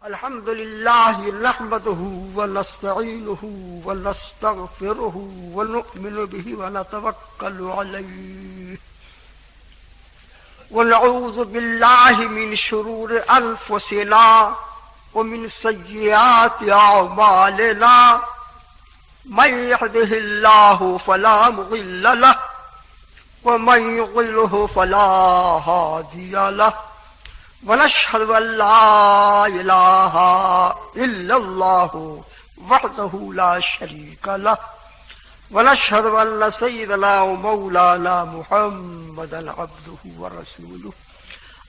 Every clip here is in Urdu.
الحمد لله نحمده ونستعينه ونستغفره ونؤمن به ونتوكل عليه ونعوذ بالله من شرور أنفسنا ومن سيئات أعمالنا من يهده الله فلا مضل له ومن يضلل فلا هادي له ونشهد أن لا إله إلا الله وحده لا شريك له ونشهد أن سيدنا ومولانا محمدا عبده ورسوله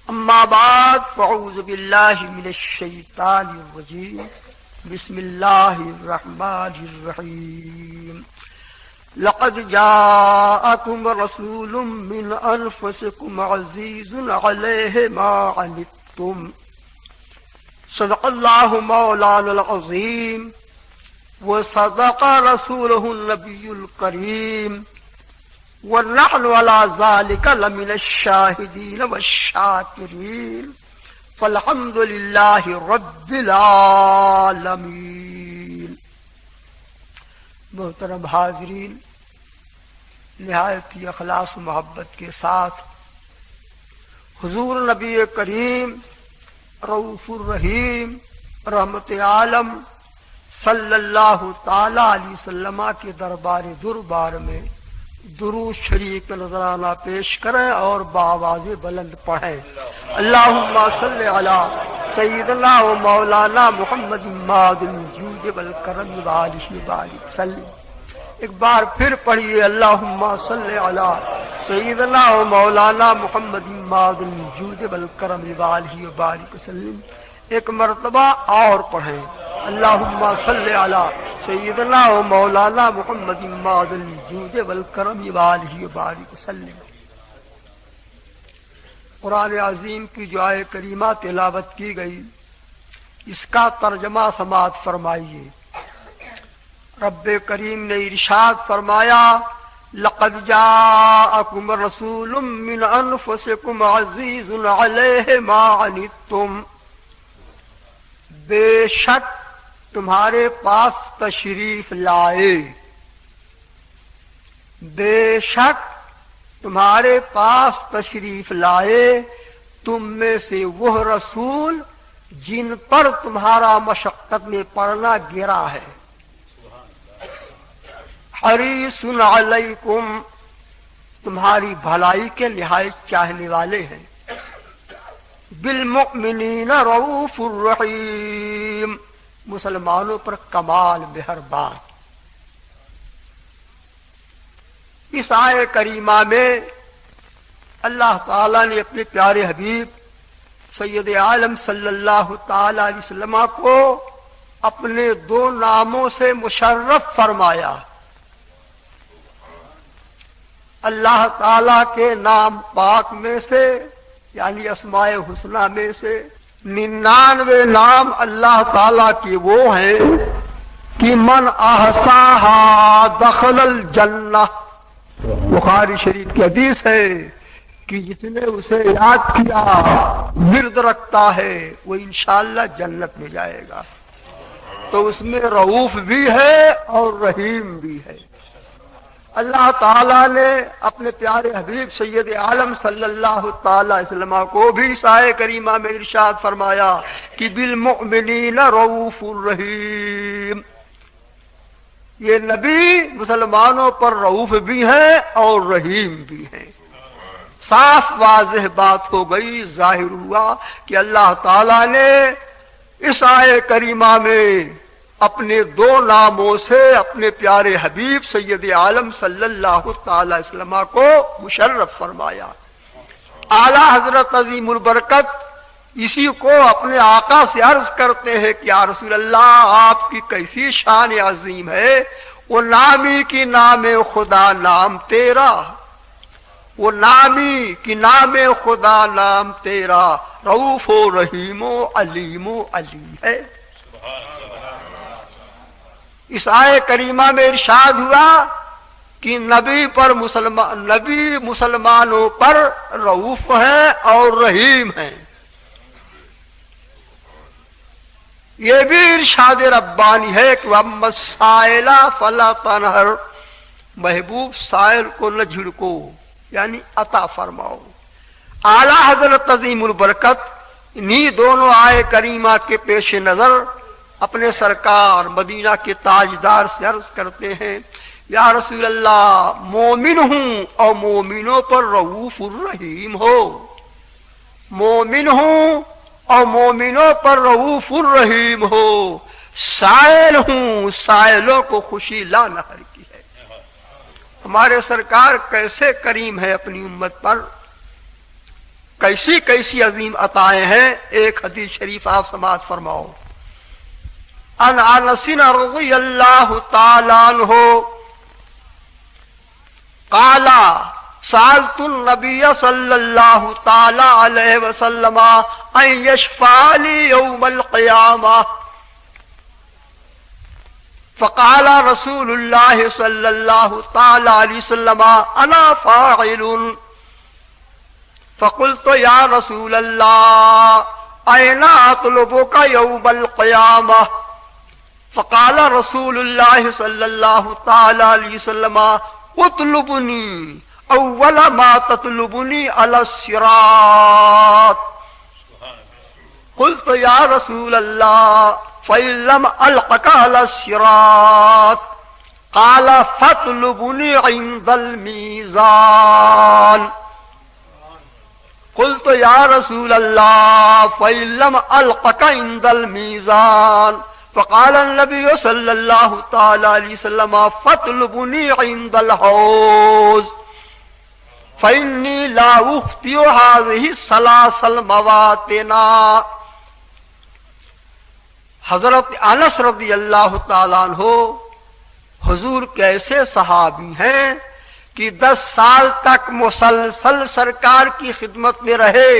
أما بعد فأعوذ بالله من الشيطان الرجيم بسم الله الرحمن الرحيم لقد جاءكم رسول من أنفسكم عزيز عليه ما عنتم صدق الله مولانا العظيم وصدق رسوله النبي الكريم ونحن على ذلك لمن الشاهدين والشاكرين فالحمد لله رب العالمين. محترم حاضرین، نہایت ہی اخلاص و محبت کے ساتھ حضور نبی کریم رؤوف الرحیم رحمت عالم صلی اللہ تعالی علیہ وسلم کے دربار میں درود شریف کا نذرانہ پیش کریں اور بآواز بلند پڑھیں. اللہم صلی علی سیدنا و مولانا محمد ماد الجود والکرم وآلہ وبارک وسلم. ایک بار پھر پڑھیے اللہم صلی علی سیدنا و مولانا محمد ماد الجود والکرم وآلہ وبارک وسلم. ایک مرتبہ اور پڑھیں اللہم صلی علی سیدنا و مولانا محمد ماد الجود والکرم وآلہ وبارک وسلم. قرآن عظیم کی جو آیت کریمہ تلاوت کی گئی، اس کا ترجمہ سماعت فرمائیے. رب کریم نے ارشاد فرمایا لقد جاءکم رسول من انفسکم عزیز علیہ ما عنتم، بے شک تمہارے پاس تشریف لائے، بے شک تمہارے پاس تشریف لائے تم میں سے وہ رسول جن پر تمہارا مشقت میں پڑنا گرا ہے. حریص علیکم، تمہاری بھلائی کے نہایت چاہنے والے ہیں. بالمؤمنین رؤوف الرحیم، مسلمانوں پر کمال مہربان. اس آیت کریمہ میں اللہ تعالیٰ نے اپنے پیارے حبیب سید عالم صلی اللہ تعالی علیہ وسلم کو اپنے دو ناموں سے مشرف فرمایا. اللہ تعالیٰ کے نام پاک میں سے یعنی اسماء حسنہ میں سے 99 نام اللہ تعالیٰ کے وہ ہیں کہ من احصاها دخل الجنہ. بخاری شریف کی حدیث ہے کہ جس نے اسے یاد کیا، ورد رکھتا ہے، وہ انشاءاللہ جنت میں جائے گا. تو اس میں رؤوف بھی ہے اور رحیم بھی ہے. اللہ تعالیٰ نے اپنے پیارے حبیب سید عالم صلی اللہ تعالی علیہ وسلم کو بھی اس آیت کریمہ میں ارشاد فرمایا کہ بالمؤمنین رؤوف الرحیم. یہ نبی مسلمانوں پر رؤوف بھی ہیں اور رحیم بھی ہیں. صاف واضح بات ہو گئی، ظاہر ہوا کہ اللہ تعالیٰ نے اس آیت کریمہ میں اپنے دو ناموں سے اپنے پیارے حبیب سید عالم صلی اللہ تعالی علیہ وسلم کو مشرف فرمایا. اعلیٰ حضرت عظیم البرکت اسی کو اپنے آقا سے عرض کرتے ہیں کہ یا رسول اللہ، آپ کی کیسی شان عظیم ہے. وہ نامی کی نام خدا نام تیرا، وہ نامی کی نام خدا نام تیرا، رؤوف و رحیم و علیم و علی ہے. اس آیت کریمہ میں ارشاد ہوا کہ نبی مسلمانوں پر رؤوف ہیں اور رحیم ہیں. یہ بھی ارشاد ربانی ہے کہ وَأَمَّا السَّائِلَ فَلَا تَنْهَرْ، محبوب سائل کو نہ جھڑکو، یعنی عطا فرماؤ۔ اعلیٰ حضرت عظیم البرکت انہی دونوں آئے کریمہ کے پیش نظر اپنے سرکار مدینہ کے تاجدار سے عرض کرتے ہیں، یا رسول اللہ، مومن ہوں اور مومنوں پر رؤوف الرحیم ہو، مومن ہوں اور مومنوں پر رؤوف الرحیم ہو، سائل ہوں، سائلوں کو خوشی لا نہر کی ہے۔ ہمارے سرکار کیسے کریم ہے اپنی امت پر، کیسی کیسی عظیم عطائیں ہیں۔ ایک حدیث شریف آپ سماعت فرماؤ۔ ان انس رضی اللہ تعالی عنہ قال سألت النبی صلی اللہ تعالی علیہ وسلم ان یشفع لی یوم القیامہ فقال رسول اللہ صلی اللہ تعالی علیہ وسلم انا فاعل فقلت یا رسول اللہ این اطلبک یوم القیامہ فقال رسول اللہ صلی اللہ تعالی علیہ وسلم اطلبنی اول ما تطلبنی علی الصراط قلت یا رسول اللہ فإن لم ألقك على الصراط قال فاطلبني عند الميزان قلت یا رسول اللہ فإن لم ألقك عند الميزان فقال النبي صلی اللہ تعالی علیہ وسلم فاطلبني عند الحوض فإني لا أخطئ هذه الثلاث المواطن۔ حضرت انس رضی اللہ تعالیٰ عنہ حضور کیسے صحابی ہیں کہ 10 سال تک مسلسل سرکار کی خدمت میں رہے،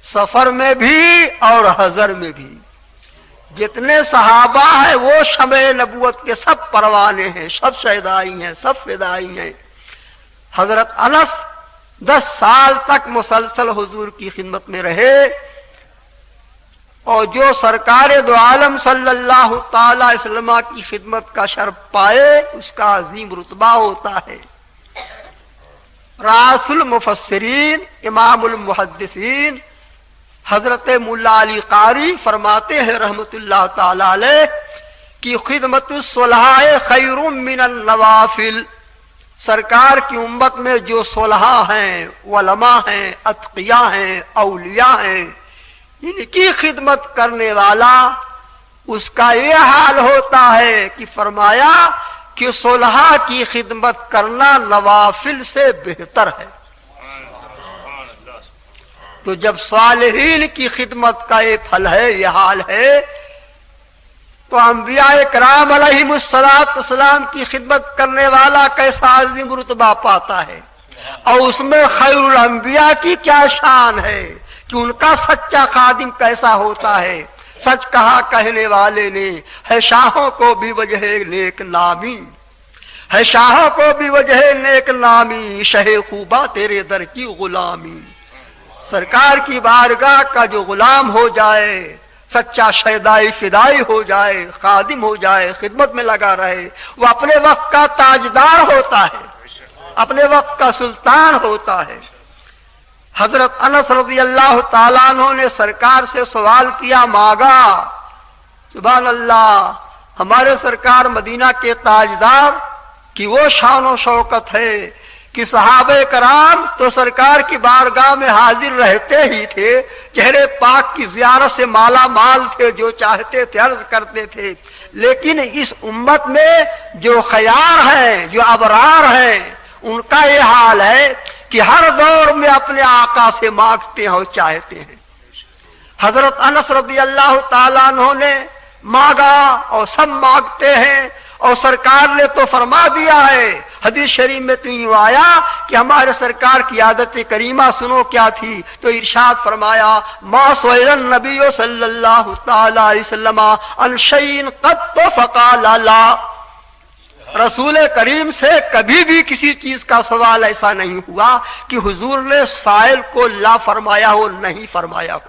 سفر میں بھی اور حضر میں بھی۔ جتنے صحابہ ہیں وہ شمع نبوت کے سب پروانے ہیں، سب شہدائی ہیں، سب فدائی ہیں۔ حضرت انس 10 سال تک مسلسل حضور کی خدمت میں رہے، اور جو سرکار دو عالم صلی اللہ تعالی علیہ وسلم کی خدمت کا شرف پائے اس کا عظیم رتبہ ہوتا ہے۔ راس المفسرین امام المحدثین حضرت مولا علی قاری فرماتے ہیں رحمت اللہ تعالی علیہ کہ خدمت الصلحاء خیر من النوافل، سرکار کی امت میں جو صلحاء ہیں، علماء ہیں، اتقیاء ہیں، اولیاء ہیں، ان کی خدمت کرنے والا اس کا یہ حال ہوتا ہے کہ فرمایا کہ صلحاء کی خدمت کرنا نوافل سے بہتر ہے۔ تو جب صالحین کی خدمت کا یہ پھل ہے، یہ حال ہے، تو انبیاء کرام علیہم السلام کی خدمت کرنے والا کیسا عظیم رتبہ پاتا ہے، اور اس میں خیر الانبیاء کی کیا شان ہے کہ ان کا سچا خادم کیسا ہوتا ہے۔ سچ کہا کہنے والے نے، ہے شاہوں کو بھی وجہ نیک نامی، ہے شاہوں کو بھی وجہ نیک نامی، شہ خوبا تیرے در کی غلامی۔ سرکار کی بارگاہ کا جو غلام ہو جائے، سچا شہدائی فدائی ہو جائے، خادم ہو جائے، خدمت میں لگا رہے، وہ اپنے وقت کا تاجدار ہوتا ہے، اپنے وقت کا سلطان ہوتا ہے۔ حضرت انس رضی اللہ تعالیٰ عنہ نے سرکار سے سوال کیا، مانگا۔ سبحان اللہ، ہمارے سرکار مدینہ کے تاجدار کی وہ شان و شوکت ہے کہ صحابہ کرام تو سرکار کی بارگاہ میں حاضر رہتے ہی تھے، چہرے پاک کی زیارت سے مالا مال تھے، جو چاہتے تھے عرض کرتے تھے، لیکن اس امت میں جو خیار ہیں، جو ابرار ہیں، ان کا یہ حال ہے کہ ہر دور میں اپنے آقا سے مانگتے ہیں اور چاہتے ہیں۔ حضرت انس رضی اللہ تعالیٰ عنہ نے مانگا اور سب مانگتے ہیں، اور سرکار نے تو فرما دیا ہے، حدیث شریف میں تو یوں آیا کہ ہمارے سرکار کی عادت کریمہ سنو کیا تھی، تو ارشاد فرمایا، ما سئل النبی صلی اللہ تعالی علیہ وسلم عن شیء قط فقال لا۔ رسول کریم سے کبھی بھی کسی چیز کا سوال ایسا نہیں ہوا کہ حضور نے سائل کو لا فرمایا ہو، نہیں فرمایا ہو۔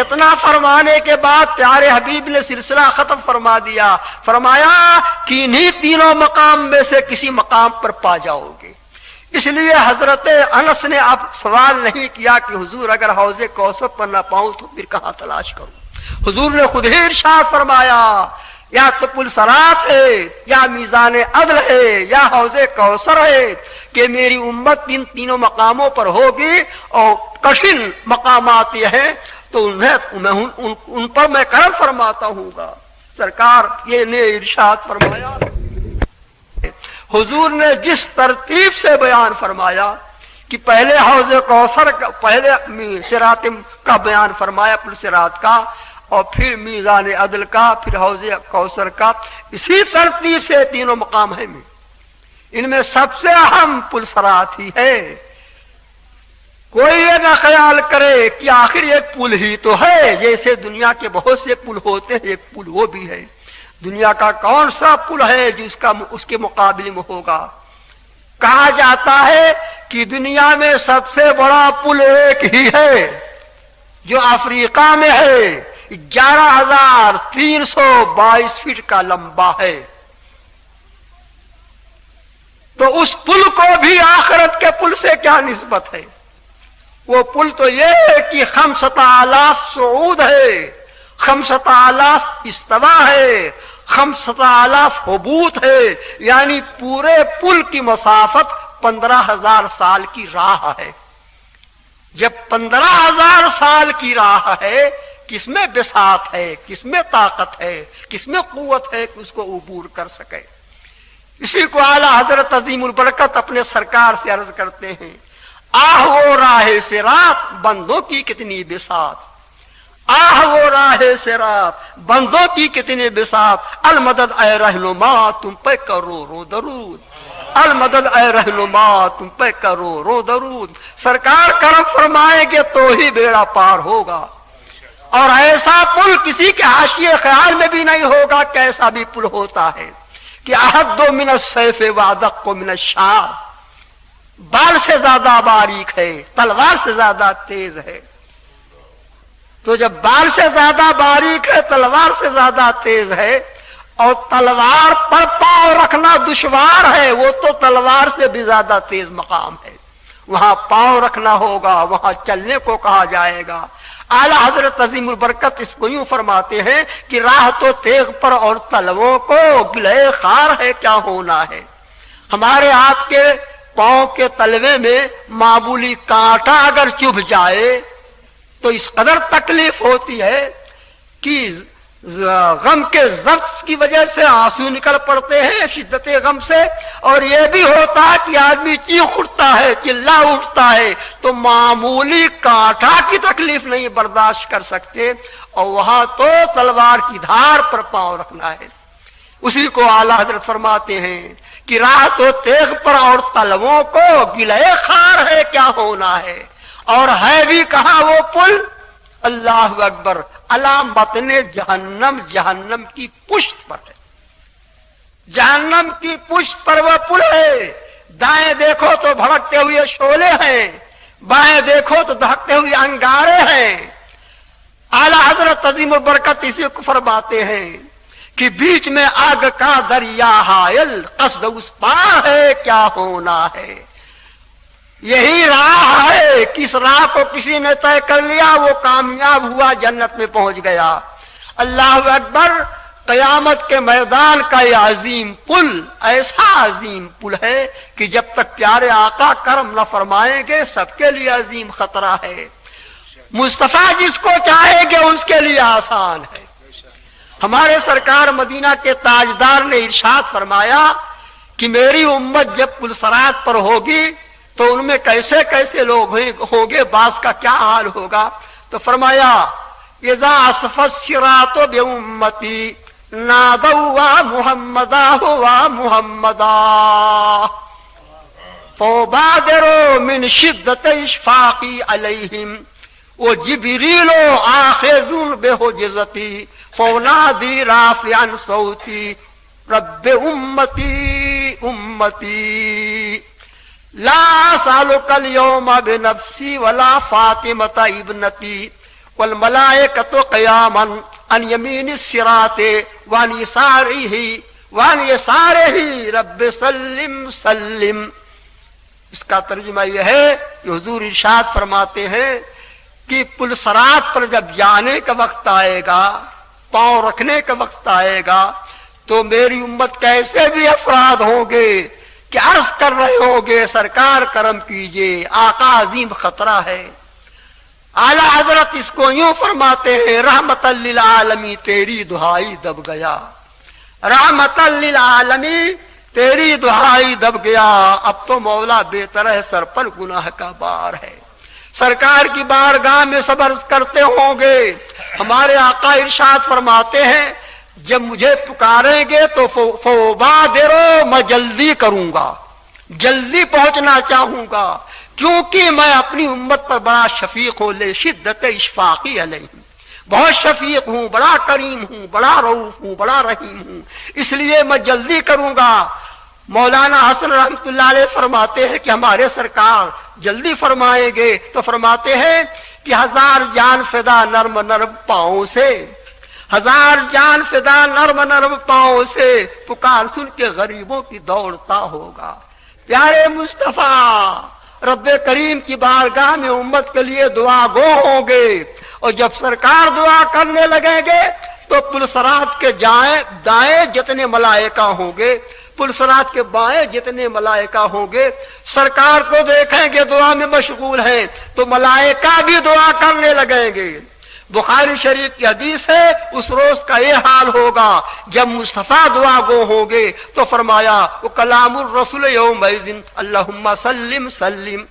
اتنا فرمانے کے بعد پیارے حبیب نے سلسلہ ختم فرما دیا، فرمایا کہ انہی تینوں مقام میں سے کسی مقام پر پا جاؤ گے۔ اس لیے حضرت انس نے اب سوال نہیں کیا کہ حضور اگر حوض کوثر پر نہ پاؤں تو پھر کہاں تلاش کروں؟ حضور نے خود ہی ارشاد فرمایا یا تو پل صراط ہے، یا میزان عدل ہے، یا حوض کوثر ہے، کہ میری امت ان تینوں مقاموں پر ہوگی، اور کٹھن مقامات یہ ہیں تو ان پر میں کرم فرماتا ہوں گا۔ سرکار یہ نے ارشاد فرمایا، حضور نے جس ترتیب سے بیان فرمایا کہ پہلے حوض کوثر کا، پہلے صراط کا بیان فرمایا، پل صراط کا، اور پھر میزان عدل کا، پھر حوض کوثر کا، اسی ترتیب سے تینوں مقام ہیں۔ ان میں سب سے اہم پل صراط ہی ہے۔ کوئی یہ نہ خیال کرے کہ آخر ایک پل ہی تو ہے، جیسے دنیا کے بہت سے پل ہوتے ہیں، ایک پل وہ بھی ہے۔ دنیا کا کون سا پل ہے جو اس کے مقابلے میں ہوگا؟ کہا جاتا ہے کہ دنیا میں سب سے بڑا پل ایک ہی ہے جو افریقہ میں ہے، 11,322 فٹ کا لمبا ہے۔ تو اس پل کو بھی آخرت کے پل سے کیا نسبت ہے؟ وہ پل تو یہ ہے کہ 5,000 صعود ہے، 5,000 استوا ہے، 5,000 حبوط ہے، یعنی پورے پل کی مسافت 15,000 سال کی راہ ہے۔ جب 15,000 سال کی راہ ہے، کس میں بساط ہے، کس میں طاقت ہے، کس میں قوت ہے کہ اس کو عبور کر سکے؟ اسی کو اعلی حضرت عظیم البرکت اپنے سرکار سے عرض کرتے ہیں، آہ وہ راہ صراط بندوں کی کتنی بساط، آہ وہ راہ صراط بندوں کی کتنی بساط، المدد اے رہنما تم پہ کرو رو درود، المدد اے رہنما تم پہ کرو رو درود۔ سرکار کرم فرمائیں گے تو ہی بیڑا پار ہوگا، اور ایسا پل کسی کے حاشیے خیال میں بھی نہیں ہوگا کہ ایسا بھی پل ہوتا ہے کہ احد من السیف وادق من الشعر، بال سے زیادہ باریک ہے، تلوار سے زیادہ تیز ہے۔ تو جب بال سے زیادہ باریک ہے، تلوار سے زیادہ تیز ہے، اور تلوار پر پاؤں رکھنا دشوار ہے، وہ تو تلوار سے بھی زیادہ تیز مقام ہے، وہاں پاؤں رکھنا ہوگا، وہاں چلنے کو کہا جائے گا۔ اعلی حضرت عظیم البرکت اس کو یوں فرماتے ہیں کہ راہ تو تیغ پر اور تلووں کو گلے خار ہے کیا ہونا ہے۔ ہمارے آپ کے پاؤں کے تلوے میں معمولی کانٹا اگر چبھ جائے تو اس قدر تکلیف ہوتی ہے کہ غم کے ضبط کی وجہ سے آنسو نکل پڑتے ہیں شدت غم سے، اور یہ بھی ہوتا ہے کہ آدمی چیخ اٹھتا ہے، چلا اٹھتا ہے، تو معمولی کانٹا کی تکلیف نہیں برداشت کر سکتے، اور وہاں تو تلوار کی دھار پر پاؤں رکھنا ہے۔ اسی کو اعلی حضرت فرماتے ہیں کہ راہ تو تیغ پر اور تلووں کو گلے خار ہے کیا ہونا ہے، اور ہے بھی کہاں وہ پل، اللہ اکبر، علامت جہنم، جہنم کی پشت پر ہے، جہنم کی پشت پر وہ پل ہے۔ دائیں دیکھو تو بھڑکتے ہوئے شعلے ہیں، بائیں دیکھو تو دہکتے ہوئے انگارے ہیں۔ اعلی حضرت عظیم البرکت اسی کو فرماتے ہیں کہ بیچ میں آگ کا دریا حائل، قصد اس پار ہے کیا ہونا ہے۔ یہی راہ ہے، کس راہ کو کسی نے طے کر لیا وہ کامیاب ہوا، جنت میں پہنچ گیا۔ اللہ اکبر، قیامت کے میدان کا یہ عظیم پل ایسا عظیم پل ہے کہ جب تک پیارے آقا کرم نہ فرمائیں گے سب کے لیے عظیم خطرہ ہے۔ مصطفیٰ جس کو چاہیں گے اس کے لیے آسان ہے۔ ہمارے سرکار مدینہ کے تاجدار نے ارشاد فرمایا کہ میری امت جب پل صراط پر ہوگی تو ان میں کیسے کیسے لوگ ہوں گے، بعض کا کیا حال ہوگا، تو فرمایا اذا اسف الصراط بامتی نادوا محمدا ہوا محمدا فبادروا من شدت اشفاقی علیہم وجبریل آخذ بحجزتی فنادی رافعا صوتی رب امتی امتی لا اسالک اليوم بنفسی ولا فاطمة ابنتی والملائکۃ قیاما عن یمین الصراط وعن یسارہ رب سلم سلم۔ اس کا ترجمہ یہ ہے کہ حضور ارشاد فرماتے ہیں کہ پل صراط پر جب جانے کا وقت آئے گا، پاؤں رکھنے کا وقت آئے گا، تو میری امت کے ایسے بھی افراد ہوں گے کہ عرض کر رہے ہوں گے سرکار کرم کیجئے، آقا عظیم خطرہ ہے۔ اعلی حضرت اس کو یوں فرماتے ہیں، رحمت للعالمین تیری دہائی دب گیا، رحمت للعالمین تیری دہائی دب گیا، اب تو مولا بے طرح سر پر گناہ کا بار ہے۔ سرکار کی بارگاہ میں صبر کرتے ہوں گے۔ ہمارے آقا ارشاد فرماتے ہیں جب مجھے پکاریں گے تو فوبادرو، میں جلدی کروں گا، جلدی پہنچنا چاہوں گا، کیونکہ میں اپنی امت پر بڑا شفیق ہوں، لشدت اشفاقی علیہم، بہت شفیق ہوں، بڑا کریم ہوں، بڑا رؤوف ہوں، بڑا رحیم ہوں، اس لیے میں جلدی کروں گا۔ مولانا حسن رحمت اللہ علیہ فرماتے ہیں کہ ہمارے سرکار جلدی فرمائیں گے تو فرماتے ہیں کہ ہزار جان فدا نرم نرم پاؤں سے، ہزار جان فدا نرم نرم پاؤں سے، پکار سن کے غریبوں کی دوڑتا ہوگا۔ پیارے مصطفیٰ رب کریم کی بارگاہ میں امت کے لیے دعا گو ہوں گے، اور جب سرکار دعا کرنے لگیں گے تو پل صراط کے دائیں جتنے ملائکہ ہوں گے، پل صراط کے بائیں جتنے ملائکہ ہوں گے، سرکار کو دیکھیں گے دعا میں مشغول ہیں تو ملائکہ بھی دعا کرنے لگیں گے۔ بخاری شریف کی حدیث ہے اس روز کا یہ حال ہوگا جب مصطفیٰ دعا گو ہوں گے تو فرمایا وہ کلام الرسول یومئذ اللہم سلم سلم،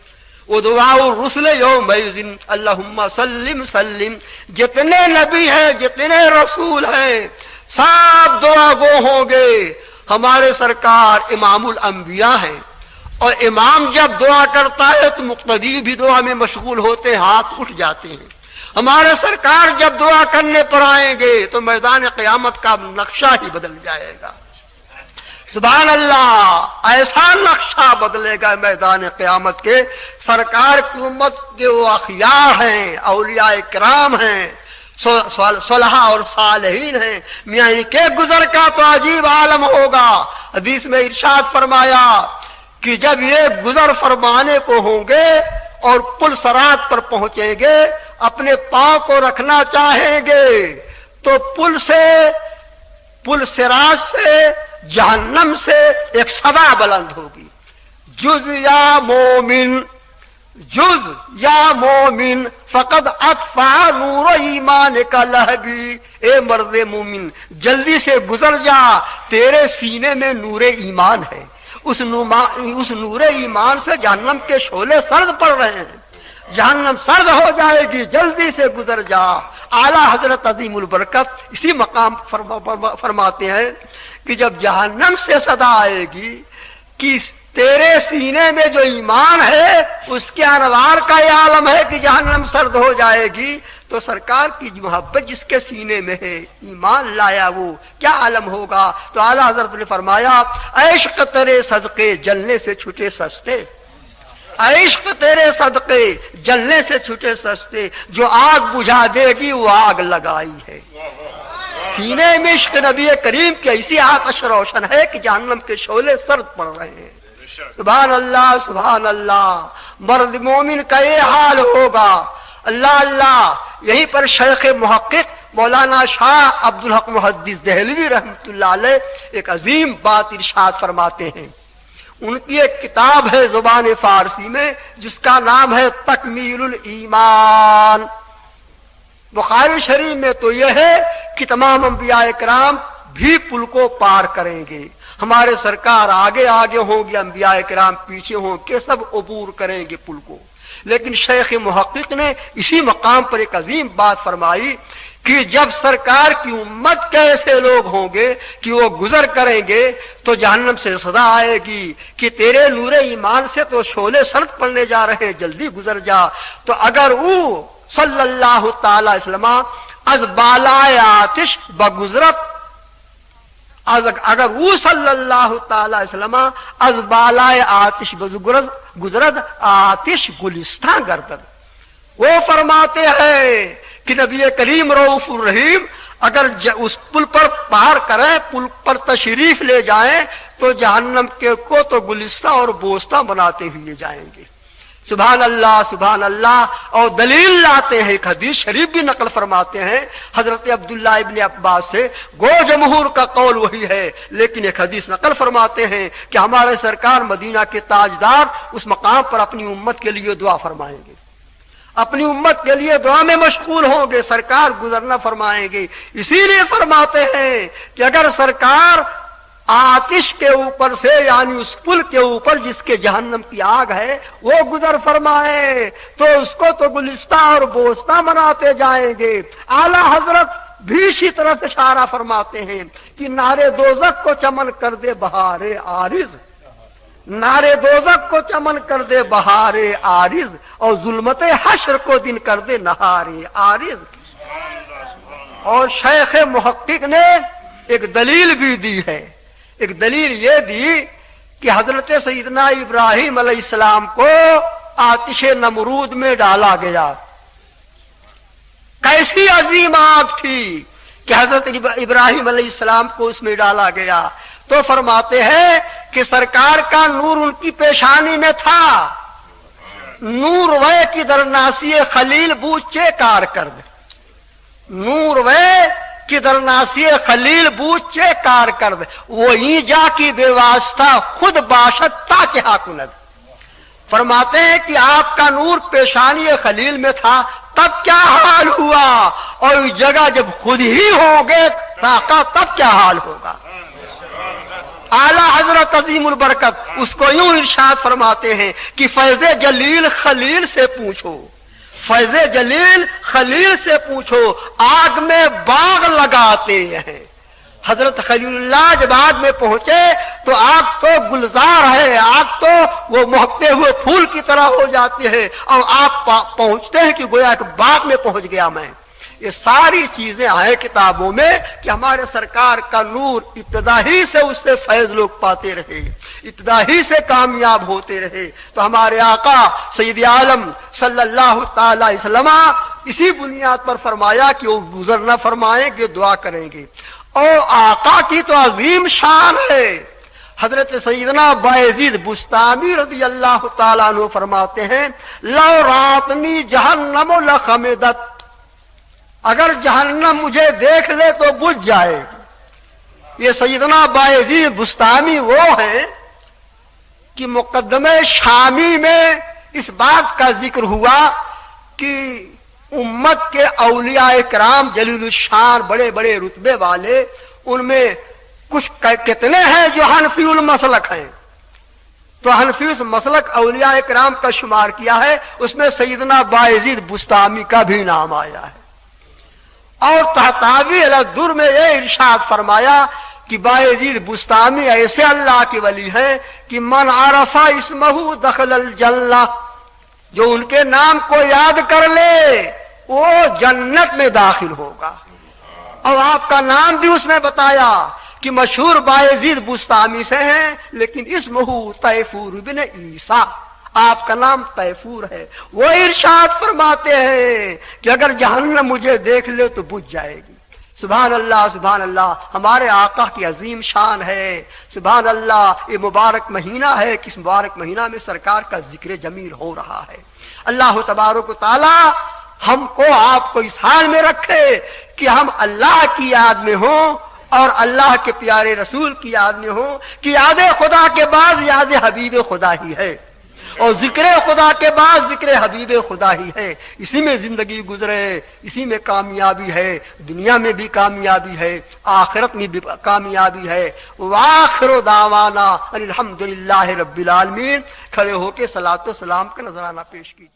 وہ دعا الرسول یومئذ اللہم سلم سلم۔ جتنے نبی ہیں، جتنے رسول ہیں، سب دعا گو ہوں گے۔ ہمارے سرکار امام الانبیاء ہیں، اور امام جب دعا کرتا ہے تو مقتدی بھی دعا میں مشغول ہوتے ہیں، ہاتھ اٹھ جاتے ہیں۔ ہمارے سرکار جب دعا کرنے پر آئیں گے تو میدان قیامت کا نقشہ ہی بدل جائے گا۔ سبحان اللہ، ایسا نقشہ بدلے گا میدان قیامت کے۔ سرکار کی امت کے وہ اخیار ہیں، اولیاء کرام ہیں، صلحاء اور صالحین ہیں، میاں ان کے گزر کا تو عجیب عالم ہوگا۔ حدیث میں ارشاد فرمایا کہ جب یہ گزر فرمانے کو ہوں گے اور پل صراط پر پہنچیں گے، اپنے پاؤں کو رکھنا چاہیں گے تو پل صراط سے جہنم سے ایک صدا بلند ہوگی، جز یا مومن، جز یا مومن فقد اطفا نور ایمان کا لہبی، اے مرد مومن جلدی سے گزر جا، تیرے سینے میں نور ایمان ہے، اس نور ایمان سے جہنم کے شعلے سرد پڑ رہے ہیں، جہنم سرد ہو جائے گی، جلدی سے گزر جا۔ اعلیٰ حضرت عظیم البرکت اسی مقام فرماتے ہیں کہ جب جہنم سے صدا آئے گی کہ تیرے سینے میں جو ایمان ہے اس کے انوار کا یہ عالم ہے کہ جہنم سرد ہو جائے گی، تو سرکار کی محبت جس کے سینے میں ہے، ایمان لایا، وہ کیا عالم ہوگا۔ تو اعلیٰ حضرت نے فرمایا عشق تیرے صدقے جلنے سے چھٹے سستے، عشق تیرے صدقے جلنے سے چھٹے سستے، جو آگ بجھا دے گی وہ آگ لگائی ہے۔ سینے میں عشق نبی کریم کی ایسی آتش روشن ہے کہ جہنم کے شعلے سرد پڑ رہے ہیں۔ سبحان اللہ، سبحان اللہ، مرد مومن کا یہ حال ہوگا۔ اللہ اللہ، یہیں پر شیخ محقق مولانا شاہ عبدالحق محدث دہلوی رحمۃ اللہ علیہ ایک عظیم بات ارشاد فرماتے ہیں۔ ان کی ایک کتاب ہے زبان فارسی میں جس کا نام ہے تکمیل الایمان۔ بخاری شریف میں تو یہ ہے کہ تمام انبیاء کرام بھی پل کو پار کریں گے، ہمارے سرکار آگے آگے ہوں گے، انبیاء کرام پیچھے ہوں گے، سب عبور کریں گے پل کو۔ لیکن شیخ محقق نے اسی مقام پر ایک عظیم بات فرمائی کہ جب سرکار کی امت کے ایسے لوگ ہوں گے کہ وہ گزر کریں گے تو جہنم سے صدا آئے گی کہ تیرے نور ایمان سے تو شعلے سرد پڑنے جا رہے ہیں، جلدی گزر جا۔ تو اگر وہ صلی اللہ تعالی وسلم از بالائے آتش بگزرت، اگر وہ صلی اللہ تعالی وسلم از بالائے آتش گزرد آتش گلستان گردد، وہ فرماتے ہیں کہ نبی کریم رؤوف الرحیم اگر اس پل پر پار کریں، پل پر تشریف لے جائیں تو جہنم کے کو تو گلستہ اور بوستہ بناتے ہوئے جائیں گے۔ سبحان اللہ سبحان اللہ۔ اور دلیل لاتے ہیں، ایک حدیث شریف بھی نقل فرماتے ہیں حضرت عبداللہ ابن عباس سے، گو جمہور کا قول وہی ہے، لیکن ایک حدیث نقل فرماتے ہیں کہ ہمارے سرکار مدینہ کے تاجدار اس مقام پر اپنی امت کے لیے دعا فرمائیں گے، اپنی امت کے لیے دعا میں مشغول ہوں گے، سرکار گزرنا فرمائیں گے۔ اسی لیے فرماتے ہیں کہ اگر سرکار آتش کے اوپر سے، یعنی اس پل کے اوپر جس کے جہنم کی آگ ہے، وہ گزر فرمائے تو اس کو تو گلستہ اور بوستہ بناتے جائیں گے۔ اعلی حضرت بھی اسی طرح اشارہ فرماتے ہیں کہ نارے دوزخ کو چمن کر دے بہار عارض، نارے دوزخ کو چمن کر دے بہار عارض، اور ظلمت حشر کو دن کر دے نہار عارض۔ اور شیخ محقق نے ایک دلیل بھی دی ہے، ایک دلیل یہ دی کہ حضرت سیدنا ابراہیم علیہ السلام کو آتش نمرود میں ڈالا گیا، کیسی عظیم آگ تھی کہ حضرت ابراہیم علیہ السلام کو اس میں ڈالا گیا، تو فرماتے ہیں کہ سرکار کا نور ان کی پیشانی میں تھا، نور وے کی درناسی خلیل بوچے کار کرد، نور وے کی درناسی خلیل بوچے کار کرد، وہی جا کی بے واسطہ خود باشد تا کیا کند۔ فرماتے ہیں کہ آپ کا نور پیشانی خلیل میں تھا، تب کیا حال ہوا، اور اس جگہ جب خود ہی ہوگے طاقہ تب کیا حال ہوگا۔ اعلی حضرت عظیم البرکت اس کو یوں ارشاد فرماتے ہیں کہ فیض جلیل خلیل سے پوچھو، فیض جلیل خلیل سے پوچھو، آگ میں باغ لگاتے ہیں۔ حضرت خلیل اللہ جب آگ میں پہنچے تو آگ تو گلزار ہے، آگ تو وہ مہکتے ہوئے پھول کی طرح ہو جاتی ہے، اور آگ پہنچتے ہیں کہ گویا کہ باغ میں پہنچ گیا میں۔ یہ ساری چیزیں ہیں کتابوں میں کہ ہمارے سرکار کا نور ابتدا ہی سے اس سے فیض لوگ پاتے رہے، ابتدا ہی سے کامیاب ہوتے رہے۔ تو ہمارے آقا سید عالم صلی اللہ تعالی علیہ وسلم اسی بنیاد پر فرمایا کہ وہ گزرنا فرمائیں گے، دعا کریں گے۔ اور آقا کی تو عظیم شان ہے۔ حضرت سیدنا بایزید بستامی رضی اللہ تعالیٰ عنہ فرماتے ہیں لو راتنی جہنم لخمدت، اگر جہنم مجھے دیکھ لے تو بجھ جائے گی۔ یہ سیدنا بایزید بستامی وہ ہیں کہ مقدمہ شامی میں اس بات کا ذکر ہوا کہ امت کے اولیاء کرام جلیل الشان بڑے بڑے رتبے والے، ان میں کچھ کتنے ہیں جو حنفی المسلک ہیں، تو حنفی مسلک اولیاء کرام کا شمار کیا ہے، اس میں سیدنا بایزید بستامی کا بھی نام آیا ہے۔ اور تحتاوی الدر میں یہ ارشاد فرمایا کہ بایزید بستامی ایسے اللہ کے ولی ہیں کہ من عرف اسمہ دخل الجنہ، جو ان کے نام کو یاد کر لے وہ جنت میں داخل ہوگا۔ اور آپ کا نام بھی اس میں بتایا کہ مشہور بایزید بستامی سے ہیں، لیکن اسمہ طیفور بن عیسیٰ، آپ کا نام طیفور ہے۔ وہ ارشاد فرماتے ہیں کہ اگر جہنم مجھے دیکھ لے تو بجھ جائے گی۔ سبحان اللہ سبحان اللہ، ہمارے آقا کی عظیم شان ہے۔ سبحان اللہ، یہ مبارک مہینہ ہے کہ اس مبارک مہینہ میں سرکار کا ذکر جمیل ہو رہا ہے۔ اللہ تبارک و تعالی ہم کو آپ کو اس حال میں رکھے کہ ہم اللہ کی یاد میں ہوں اور اللہ کے پیارے رسول کی یاد میں ہوں کہ یاد خدا کے بعد یاد حبیب خدا ہی ہے، اور ذکر خدا کے بعد ذکر حبیب خدا ہی ہے۔ اسی میں زندگی گزرے، اسی میں کامیابی ہے، دنیا میں بھی کامیابی ہے، آخرت میں بھی کامیابی ہے۔ وآخر دعوانا الحمدللہ رب العالمین۔ کھڑے ہو کے صلاۃ و سلام کا نذرانہ پیش کیجیے۔